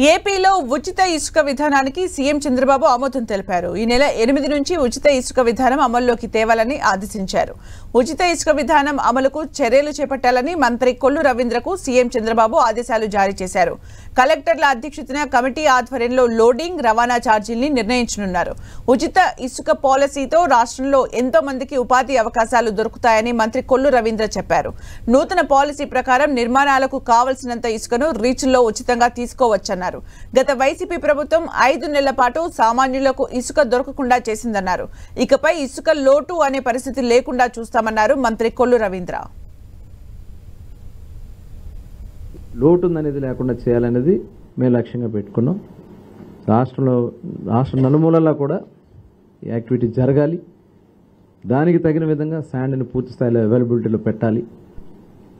ఏపీలో ఉచిత ఇసుక విధానానికి సీఎం చంద్రబాబు ఆమోదం తెలిపారు. ఈ నెల 8 నుంచి ఉచిత ఇసుక విధానం అమల్లోకి తేవాలని ఆదేశించారు. ఉచిత ఇసుక విధానం అమలుకు చర్యలు చేపట్టాలని మంత్రి కొల్లు రవీంద్రకు సీఎం చంద్రబాబు ఆదేశాలు జారీ చేశారు. కలెక్టర్ల అధ్యక్షతన కమిటీ ఆధ్వర్యంలో లోడింగ్, రవాణా ఛార్జీల్ని నిర్ణయించనున్నారు. ఉచిత ఇసుక పాలసీతో రాష్ట్రంలో ఎంతో మందికి ఉపాధి అవకాశాలు దొరుకుతాయని మంత్రి కొల్లు రవీంద్ర చెప్పారు. నూతన పాలసీ ప్రకారం నిర్మాణాలకు కావలసినంత ఇసుకను రీచ్ల్లో ఉచితంగా తీసుకోవచ్చన్నారు. గత వైసీపీ ప్రభుత్వం 5 నెలల పాటు సామాన్యులకు ఇసుక దొరకకుండా చేసిందన్నారు. ఇకపై ఇసుక లోటు అనే పరిస్థితి లేకుండా చూస్తామన్నారు మంత్రి కొల్లు రవీంద్ర. లోటు అనేది లేకుండా చేయాలనేది మేము లక్ష్యంగా పెట్టుకున్నాం. రాష్ట్ర నలుమూలలా కూడా ఈ యాక్టివిటీ జరగాలి. దానికి తగిన విధంగా శాండ్ని పూర్తి స్థాయిలో అవైలబిలిటీలో పెట్టాలి.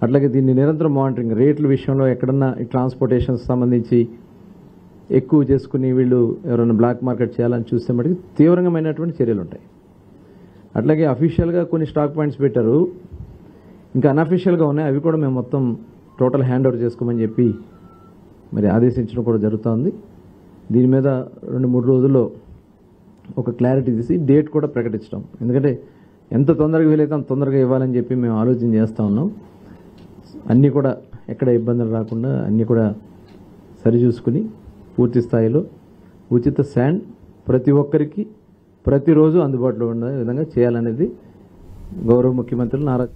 అట్లాగే దీన్ని నిరంతరం మానిటరింగ్, రేట్ల విషయంలో ఎక్కడన్నా ఈ ట్రాన్స్పోర్టేషన్ సంబంధించి ఎక్కువ చేసుకుని వీళ్ళు ఎవరైనా బ్లాక్ మార్కెట్ చేయాలని చూస్తే మటుకు తీవ్రమైనటువంటి చర్యలు ఉంటాయి. అట్లాగే అఫీషియల్గా కొన్ని స్టాక్ పాయింట్స్ పెట్టారు, ఇంకా అన్అఫీషియల్గా ఉన్నాయి. అవి కూడా మేము మొత్తం టోటల్ హ్యాండ్ ఓవర్ చేసుకోమని చెప్పి మరి ఆదేశించడం కూడా జరుగుతుంది. దీని మీద 2-3 రోజుల్లో ఒక క్లారిటీ తీసి డేట్ కూడా ప్రకటించడం. ఎందుకంటే ఎంత తొందరగా వీలైతే అంత తొందరగా ఇవ్వాలని చెప్పి మేము ఆలోచన చేస్తూ ఉన్నాం. అన్నీ కూడా ఎక్కడ ఇబ్బందులు రాకుండా అన్నీ కూడా సరిచూసుకుని పూర్తి స్థాయిలో ఉచిత శాండ్ ప్రతి ఒక్కరికి ప్రతిరోజు అందుబాటులో ఉండే విధంగా చేయాలనేది గౌరవ ముఖ్యమంత్రులు నారా